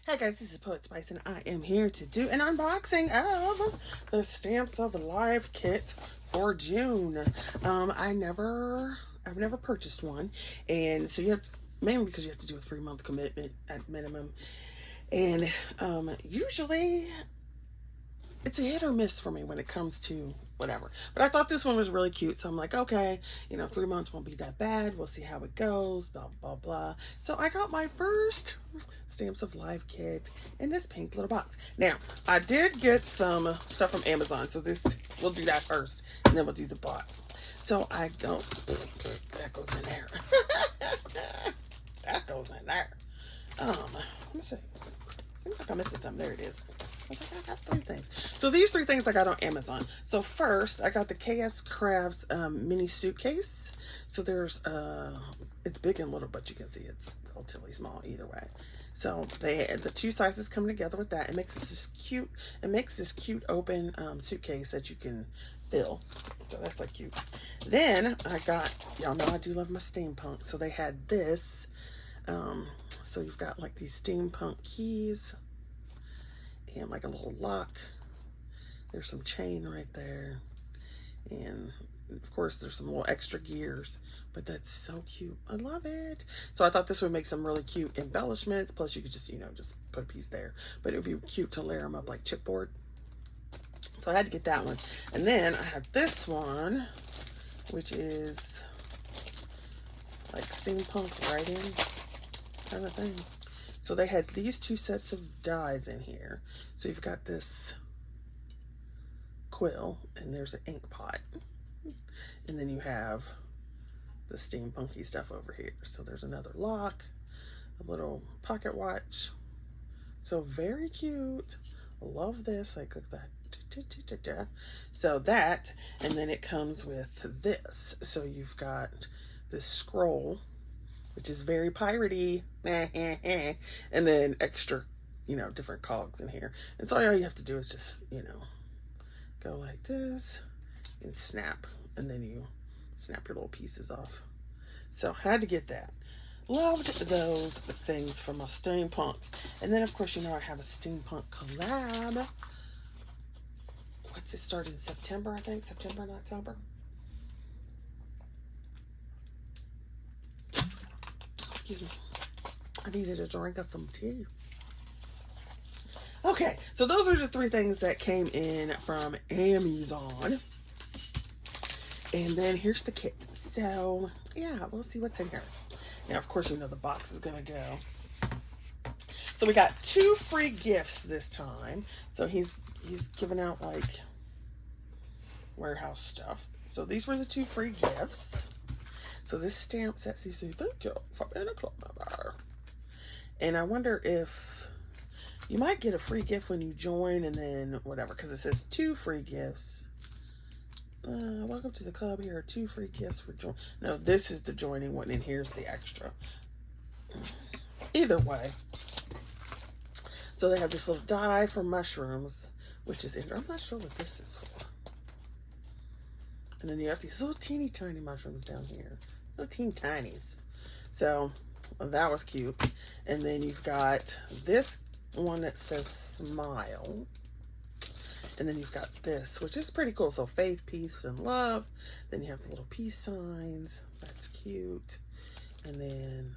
Hey guys, this is Poet Spice and I am here to do an unboxing of the Stamps of Life kit for June. I've never purchased one, and so you have to, mainly because you have to do a 3-month commitment at minimum, and usually it's a hit or miss for me when it comes to whatever. But I thought this one was really cute, so I'm like, okay, 3 months won't be that bad. We'll see how it goes, blah, blah, blah. So I got my first Stamps of Life kit in this pink little box. Now, I did get some stuff from Amazon, so we'll do that first, and then we'll do the box. So I go, that goes in there. That goes in there. Let me see. Seems like I'm missing something. There it is. I was like, I got 3 things. So these 3 things I got on Amazon. So first, I got the KS Crafts mini suitcase. So there's, it's big and little, but you can see it's relatively small either way. So the 2 sizes come together with that. It makes this cute open suitcase that you can fill. So that's like cute. Then I got, y'all know I do love my steampunk. So they had this. So you've got like these steampunk keys and like a little lock. There's some chain right there, and of course there's some little extra gears, but that's so cute. I love it. So I thought this would make some really cute embellishments, plus you could just just put a piece there, but it would be cute to layer them up like chipboard. So I had to get that one. And then I have this one, which is like steampunk writing kind of thing. So they had these 2 sets of dies in here. So you've got this quill, and there's an ink pot. And then you have the steampunky stuff over here. So there's another lock, a little pocket watch. So very cute. Love this. I cook that. So that, and then it comes with this. So you've got this scroll, which is very piratey, and then extra, different cogs in here. And so all you have to do is just, go like this and snap, and then you snap your little pieces off. So had to get that. Loved those things from my steampunk. And then of course, I have a steampunk collab. What's it start in September, I think? September and October. Excuse me. I needed a drink of some tea. Okay, so those are the 3 things that came in from Amazon. And then here's the kit. So, yeah, we'll see what's in here. Now, of course, the box is going to go. So we got 2 free gifts this time. So he's giving out, like, warehouse stuff. So these were the 2 free gifts. So this stamp set says, thank you for being a club member. And I wonder if you might get a free gift when you join, and then whatever, because it says 2 free gifts. Welcome to the club. Here are 2 free gifts for join. No, this is the joining one, and here's the extra. Either way. So they have this little die for mushrooms, which is I'm not sure what this is for. And then you have these little teeny tiny mushrooms down here. Little teeny tinies. So that was cute. And then you've got this one that says smile. And then you've got this, which is pretty cool. So faith, peace, and love. Then you have the little peace signs. That's cute. And then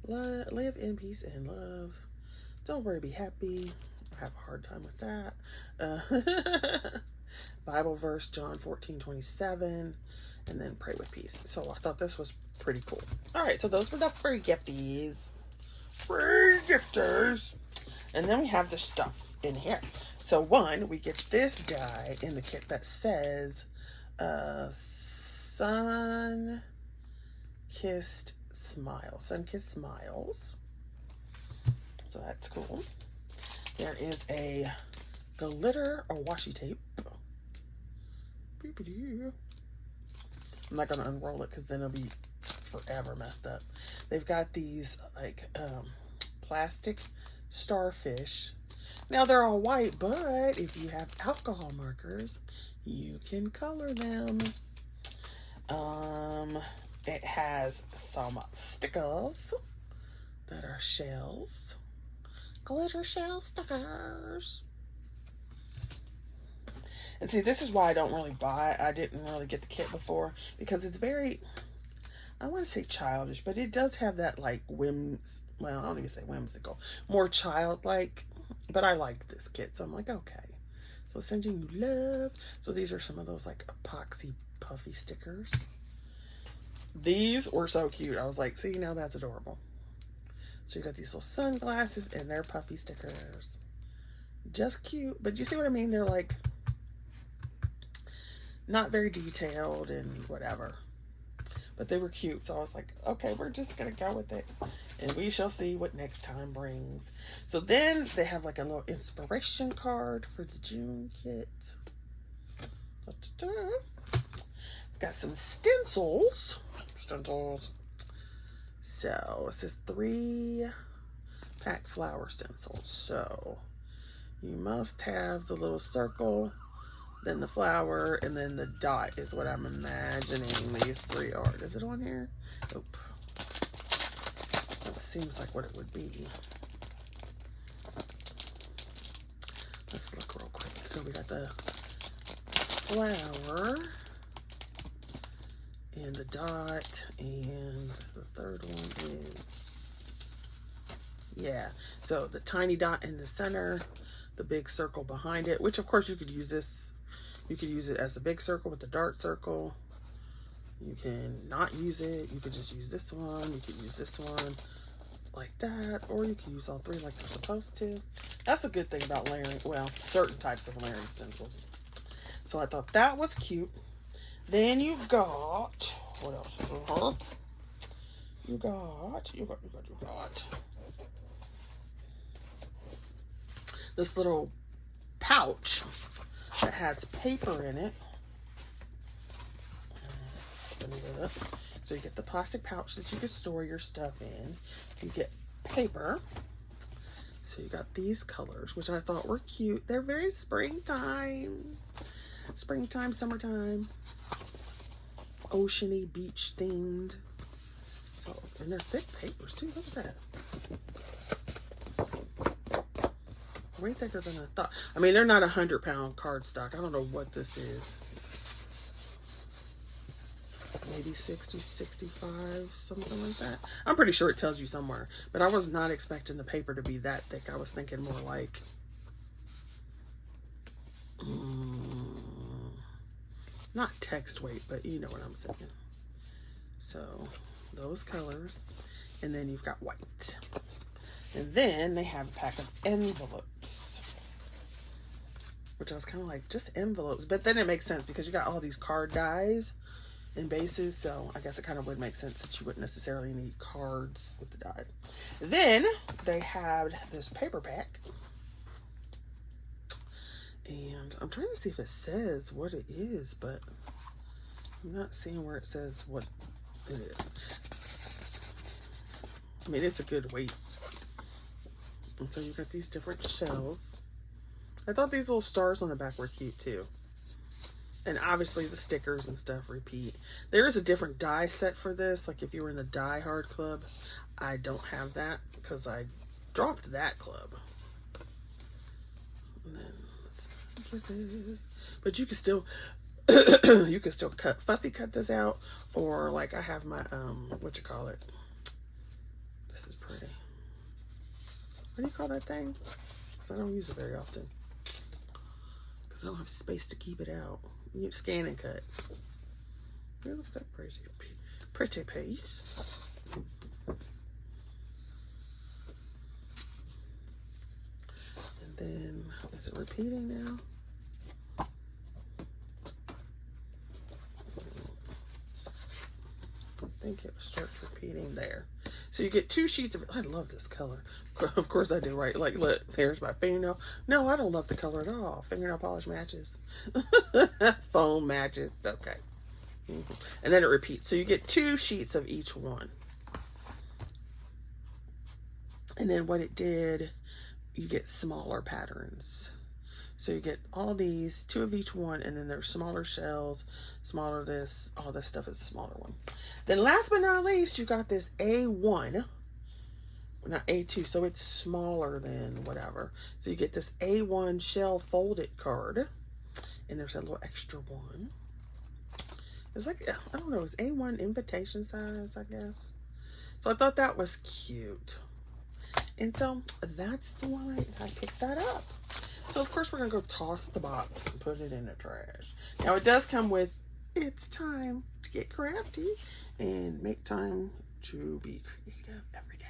live in peace and love. Don't worry, be happy. I have a hard time with that. Bible verse, John 14:27, and then pray with peace. So I thought this was pretty cool. All right, so those were the free gifties. Free gifters. And then we have the stuff in here. So one, we get this die in the kit that says Sun-Kissed Smile. Sun-Kissed Smiles. So that's cool. There is a glitter or washi tape. I'm not going to unroll it because then it'll be forever messed up. They've got these like plastic starfish. Now they're all white, but if you have alcohol markers, you can color them. It has some stickers that are shells. glitter shell stickers. And see, this is why I don't really buy. I didn't really get the kit before, because it's very, I want to say childish, but it does have that like well, I don't even say whimsical, more childlike. But I like this kit, so I'm like, okay. So sending you love. So these are some of those like epoxy puffy stickers. These were so cute. I was like, see, now that's adorable. So you got these little sunglasses and they're puffy stickers. Just cute. But you see what I mean? They're like not very detailed and whatever. But they were cute. So I was like, okay, we're just going to go with it. And we shall see what next time brings. So then they have like a little inspiration card for the June kit. Got some stencils. So it says 3-pack flower stencils. So you must have the little circle, then the flower, and then the dot is what I'm imagining these 3 are. Is it on here? Nope. That seems like what it would be. Let's look real quick. So we got the flower and the dot, and the third one is, yeah, so the tiny dot in the center, the big circle behind it, which of course you could use this, you could use it as a big circle with the dart circle. You can not use it, you could just use this one, you could use this one like that, or you can use all 3 like they're supposed to. That's a good thing about layering, well, certain types of layering stencils. So I thought that was cute. Then you got, what else is in her? You got this little pouch that has paper in it. Open it up. So you get the plastic pouch that you can store your stuff in. You get paper. So you got these colors, which I thought were cute. They're very springtime. Springtime, summertime. Oceany, beach themed. So, and they're thick papers too. Look at that. Way thicker than I thought. I mean, they're not 100-pound cardstock. I don't know what this is. Maybe 60, 65, something like that. I'm pretty sure it tells you somewhere. But I was not expecting the paper to be that thick. I was thinking more like not text weight, but you know what I'm saying. So those colors, and then you've got white, and then they have a pack of envelopes, which I was kind of like, just envelopes, but then it makes sense because you got all these card dies and bases, so I guess it kind of would make sense that you wouldn't necessarily need cards with the dies. Then they had this paper pack, and I'm trying to see if it says what it is, but I'm not seeing where it says what it is. I mean, it's a good weight. And so you got these different shells. I thought these little stars on the back were cute too. And obviously the stickers and stuff repeat. There is a different die set for this. Like if you were in the Die Hard club, I don't have that because I dropped that club. And then kisses. But you can still you can still fussy cut this out, or like I have my what you call it. This is pretty. What do you call that thing? Because I don't use it very often. Because I don't have space to keep it out. You scan and cut. Look at that pretty piece. And then, is it repeating now? I think it starts repeating there. So you get 2 sheets of it. I love this color. Of course I do, right? Like, look, there's my fingernail. No, I don't love the color at all. Fingernail polish matches. Foam matches. Okay. And then it repeats. So you get 2 sheets of each one. And then what it did, you get smaller patterns. So you get all these, 2 of each one, and then there's smaller shells, smaller this, all this stuff is a smaller one. Then last but not least, you got this A1, not A2, so it's smaller than whatever. So you get this A1 shell folded card, and there's a little extra one. It's like, I don't know, it's A1 invitation size, I guess. So I thought that was cute. And so that's the one I picked that up. So of course we're gonna go toss the box and put it in the trash. Now it does come with, it's time to get crafty and make time to be creative every day.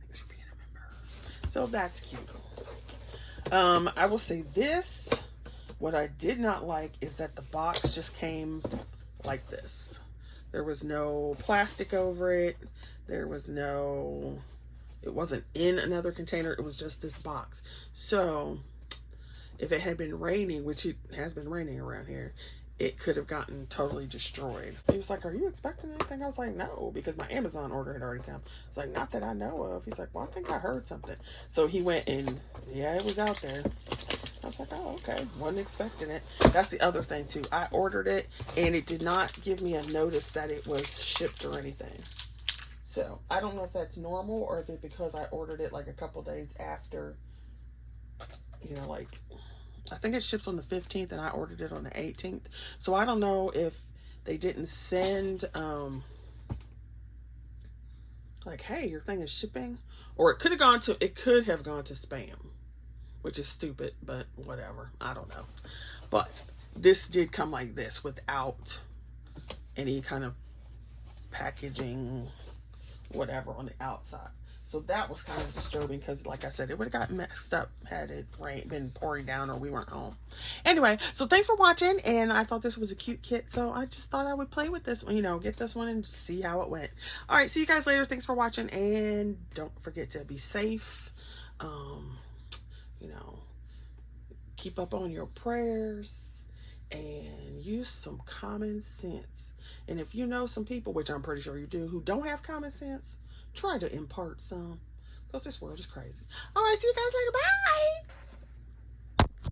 Thanks for being a member. So that's cute. I will say this, what I did not like is that the box just came like this. There was no plastic over it. There was no, it wasn't in another container. It was just this box. So if it had been raining, which it has been raining around here, it could have gotten totally destroyed. He was like, are you expecting anything? I was like, no, because my Amazon order had already come. It's like, not that I know of. He's like, well, I think I heard something. So he went and, yeah, it was out there. I was like, oh, okay. Wasn't expecting it. That's the other thing, too. I ordered it, and it did not give me a notice that it was shipped or anything. So, I don't know if that's normal or if it's because I ordered it like a couple days after, you know, like, I think it ships on the 15th and I ordered it on the 18th. So, I don't know if they didn't send, like, hey, your thing is shipping. Or it could have gone to spam, which is stupid, but whatever. I don't know. But this did come like this without any kind of packaging, whatever, on the outside. So that was kind of disturbing because, like I said, it would have gotten messed up had it been pouring down or we weren't home. Anyway, so thanks for watching, and I thought this was a cute kit, so I just thought I would play with this one, you know, get this one and see how it went. All right, see you guys later. Thanks for watching, and don't forget to be safe. You know, keep up on your prayers and use some common sense. And if you know some people, which I'm pretty sure you do, who don't have common sense, try to impart some, because this world is crazy. All right, see you guys later. Bye.